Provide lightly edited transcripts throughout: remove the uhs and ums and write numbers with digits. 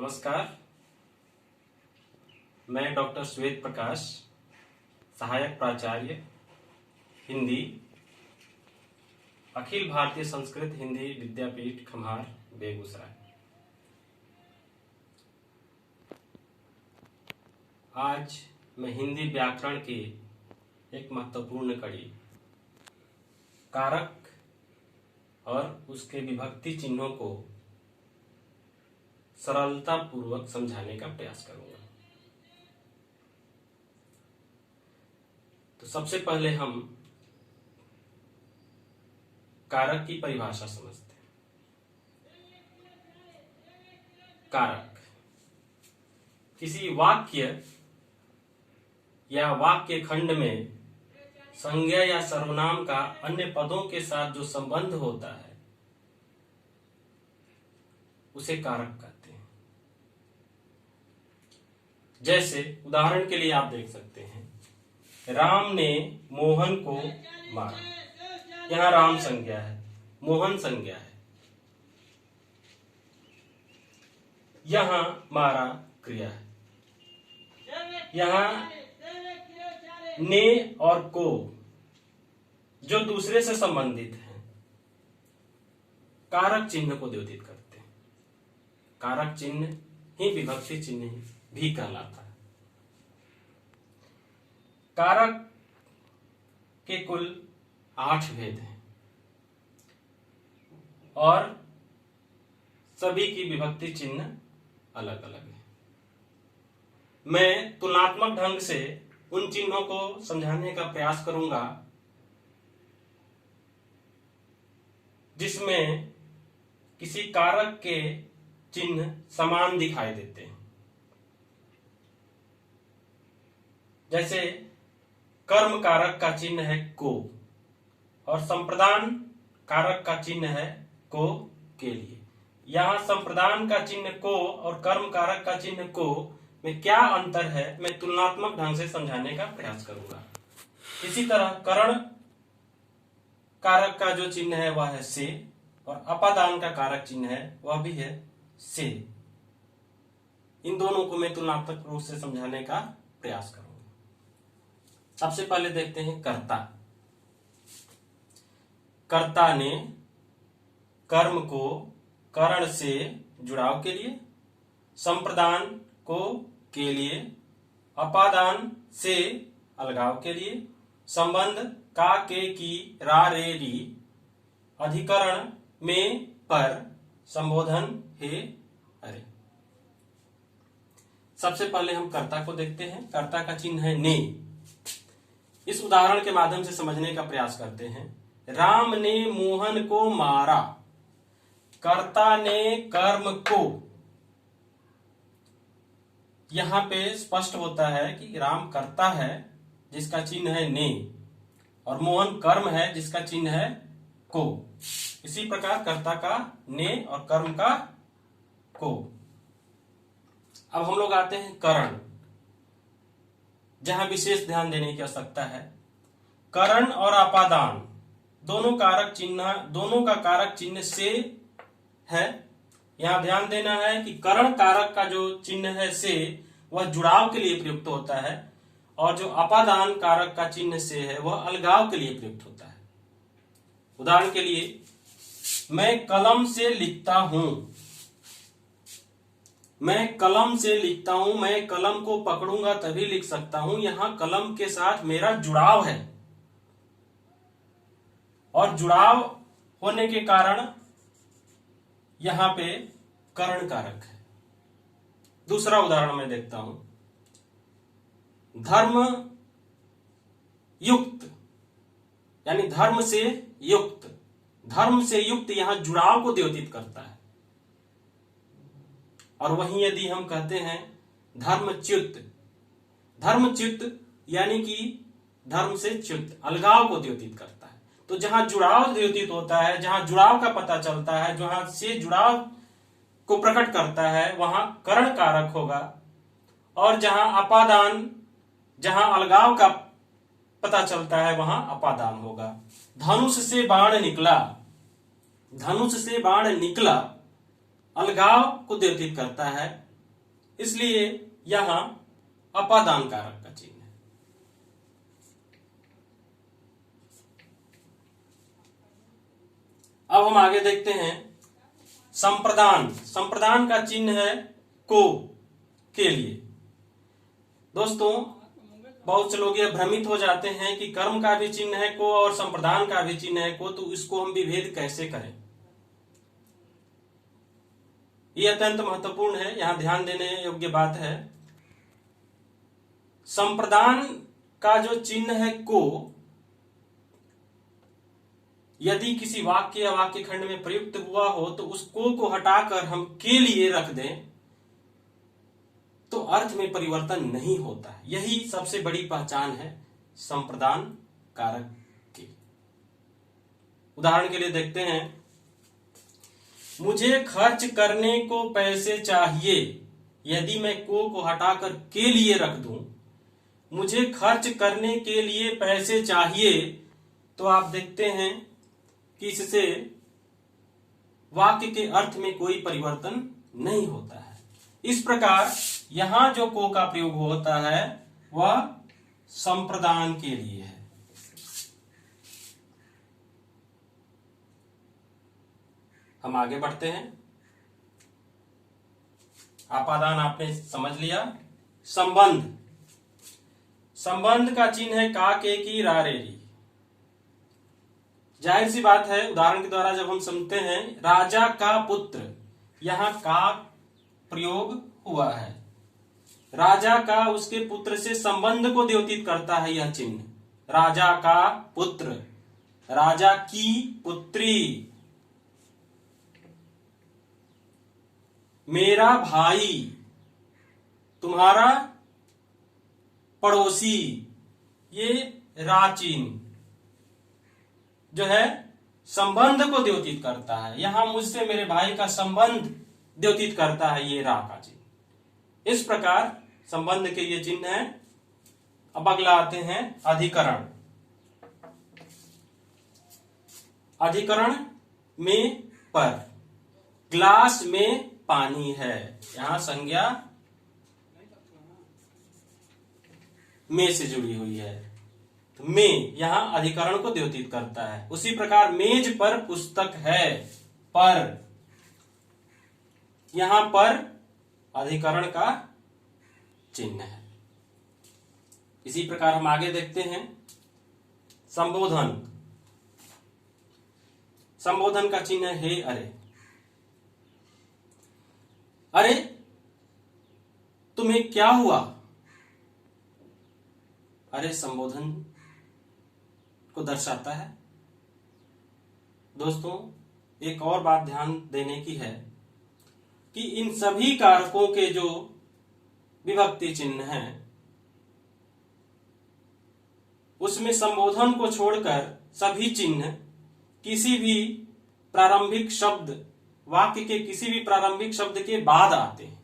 नमस्कार, मैं डॉक्टर श्वेत प्रकाश, सहायक प्राचार्य हिंदी, अखिल भारतीय संस्कृत हिंदी विद्यापीठ खम्हार, बेगूसराय। आज मैं हिंदी व्याकरण की एक महत्वपूर्ण कड़ी कारक और उसके विभक्ति चिन्हों को सरलता पूर्वक समझाने का प्रयास करूंगा। तो सबसे पहले हम कारक की परिभाषा समझते हैं। कारक किसी वाक्य या वाक्य खंड में संज्ञा या सर्वनाम का अन्य पदों के साथ जो संबंध होता है उसे कारक कहते हैं। जैसे उदाहरण के लिए आप देख सकते हैं, राम ने मोहन को मारा। यहां राम संज्ञा है, मोहन संज्ञा है। यहां मारा क्रिया है। यहां ने और को जो दूसरे से संबंधित हैं कारक चिन्ह को द्योतित करते हैं। कारक चिन्ह ही विभक्ति चिन्ह भी कहलाता है। कारक के कुल 8 भेद हैं और सभी की विभक्ति चिन्ह अलग अलग है। मैं तुलनात्मक ढंग से उन चिन्हों को समझाने का प्रयास करूंगा जिसमें किसी कारक के चिन्ह समान दिखाई देते हैं। जैसे कर्म कारक का चिन्ह है को और संप्रदान कारक का चिन्ह है को के लिए। यहां संप्रदान का चिन्ह को और कर्म कारक का चिन्ह को में क्या अंतर है, मैं तुलनात्मक ढंग से समझाने का प्रयास करूंगा। इसी तरह करण कारक का जो चिन्ह है वह है से और अपादान का कारक चिन्ह है वह भी है से। इन दोनों को मैं तुलनात्मक रूप से समझाने का प्रयास करूंगा। सबसे पहले देखते हैं कर्ता। कर्ता ने कर्म को करण से जुड़ाव के लिए, संप्रदान को के लिए, अपादान से अलगाव के लिए, संबंध का के की रा रे री, अधिकरण में पर, संबोधन हे अरे। सबसे पहले हम कर्ता को देखते हैं। कर्ता का चिन्ह है ने। इस उदाहरण के माध्यम से समझने का प्रयास करते हैं। राम ने मोहन को मारा। कर्ता ने कर्म को। यहां पे स्पष्ट होता है कि राम कर्ता है जिसका चिन्ह है ने और मोहन कर्म है जिसका चिन्ह है को। इसी प्रकार कर्ता का ने और कर्म का को। अब हम लोग आते हैं करण, जहां विशेष ध्यान देने की आवश्यकता है। करण और अपादान दोनों का कारक चिन्ह से है। यहां ध्यान देना है कि करण कारक का जो चिन्ह है से वह जुड़ाव के लिए प्रयुक्त होता है और जो अपादान कारक का चिन्ह से है वह अलगाव के लिए प्रयुक्त होता है। उदाहरण के लिए, मैं कलम से लिखता हूं। मैं कलम से लिखता हूं, मैं कलम को पकड़ूंगा तभी लिख सकता हूं। यहां कलम के साथ मेरा जुड़ाव है और जुड़ाव होने के कारण यहां पे करण कारक है। दूसरा उदाहरण मैं देखता हूं। धर्म युक्त यानी धर्म से युक्त। धर्म से युक्त यहां जुड़ाव को द्योतित करता है। और वहीं यदि हम कहते हैं धर्मच्युत, धर्मच्युत यानी कि धर्म से च्युत, अलगाव को द्योतित करता है। तो जहां जुड़ाव द्योतित होता है, जहां जुड़ाव का पता चलता है, जहां से जुड़ाव को प्रकट करता है वहां करण कारक होगा। और जहां अपादान, जहां अलगाव का पता चलता है वहां अपादान होगा। धनुष से बाण निकला। धनुष से बाण निकला अलगाव को द्योतित करता है इसलिए यहां अपादान कारक का चिन्ह है। अब हम आगे देखते हैं संप्रदान। संप्रदान का चिन्ह है को के लिए। दोस्तों, बहुत से लोग ये भ्रमित हो जाते हैं कि कर्म का भी चिन्ह है को और संप्रदान का भी चिन्ह है को, तो इसको हम विभेद कैसे करें। ये अत्यंत महत्वपूर्ण है, यहां ध्यान देने योग्य बात है। संप्रदान का जो चिन्ह है को, यदि किसी वाक्य या वाक्य खंड में प्रयुक्त हुआ हो तो उस को हटाकर हम के लिए रख दें तो अर्थ में परिवर्तन नहीं होता है। यही सबसे बड़ी पहचान है संप्रदान कारक की। उदाहरण के लिए देखते हैं, मुझे खर्च करने को पैसे चाहिए। यदि मैं को हटाकर के लिए रख दूं, मुझे खर्च करने के लिए पैसे चाहिए, तो आप देखते हैं कि इससे वाक्य के अर्थ में कोई परिवर्तन नहीं होता है। इस प्रकार यहां जो को का प्रयोग होता है वह संप्रदान के लिए है। हम आगे बढ़ते हैं। आपादान आपने समझ लिया। संबंध। संबंध का चिन्ह है का के की रा रे री। जाहिर सी बात है, उदाहरण के द्वारा जब हम समझते हैं, राजा का पुत्र, यहां का प्रयोग हुआ है। राजा का उसके पुत्र से संबंध को द्योतित करता है यह चिन्ह। राजा का पुत्र, राजा की पुत्री, मेरा भाई, तुम्हारा पड़ोसी, ये रा चिन्ह जो है संबंध को द्योतित करता है। यहां मुझसे मेरे भाई का संबंध द्योतित करता है ये रा का चिन्ह। इस प्रकार संबंध के ये चिन्ह है। अब अगला आते हैं अधिकरण। अधिकरण में पर, ग्लास में पानी है, यहां संज्ञा में से जुड़ी हुई है, तो में यहां अधिकरण को द्योतित करता है। उसी प्रकार मेज पर पुस्तक है, पर, यहां पर अधिकरण का चिन्ह है। इसी प्रकार हम आगे देखते हैं संबोधन। संबोधन का चिन्ह है अरे। अरे तुम्हें क्या हुआ। अरे संबोधन को दर्शाता है। दोस्तों, एक और बात ध्यान देने की है कि इन सभी कारकों के जो विभक्ति चिन्ह हैं, उसमें संबोधन को छोड़कर सभी चिन्ह किसी भी प्रारंभिक शब्द, वाक्य के किसी भी प्रारंभिक शब्द के बाद आते हैं,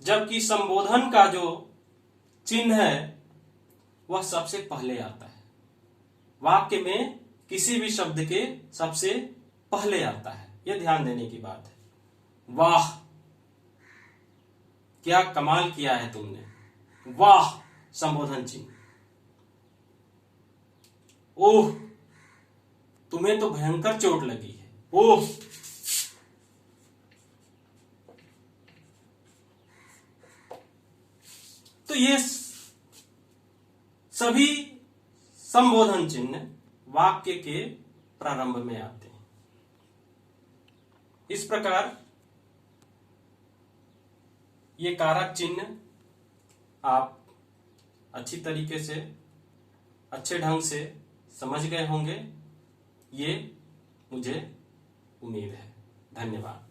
जबकि संबोधन का जो चिन्ह है वह सबसे पहले आता है। वाक्य में किसी भी शब्द के सबसे पहले आता है। यह ध्यान देने की बात है। वाह, क्या कमाल किया है तुमने, वाह संबोधन चिन्ह। ओह, तुम्हें तो भयंकर चोट लगी है, ओह। तो ये सभी संबोधन चिन्ह वाक्य के प्रारंभ में आते हैं। इस प्रकार ये कारक चिन्ह आप अच्छी तरीके से, अच्छे ढंग से समझ गए होंगे, ये मुझे उम्मीद है। धन्यवाद।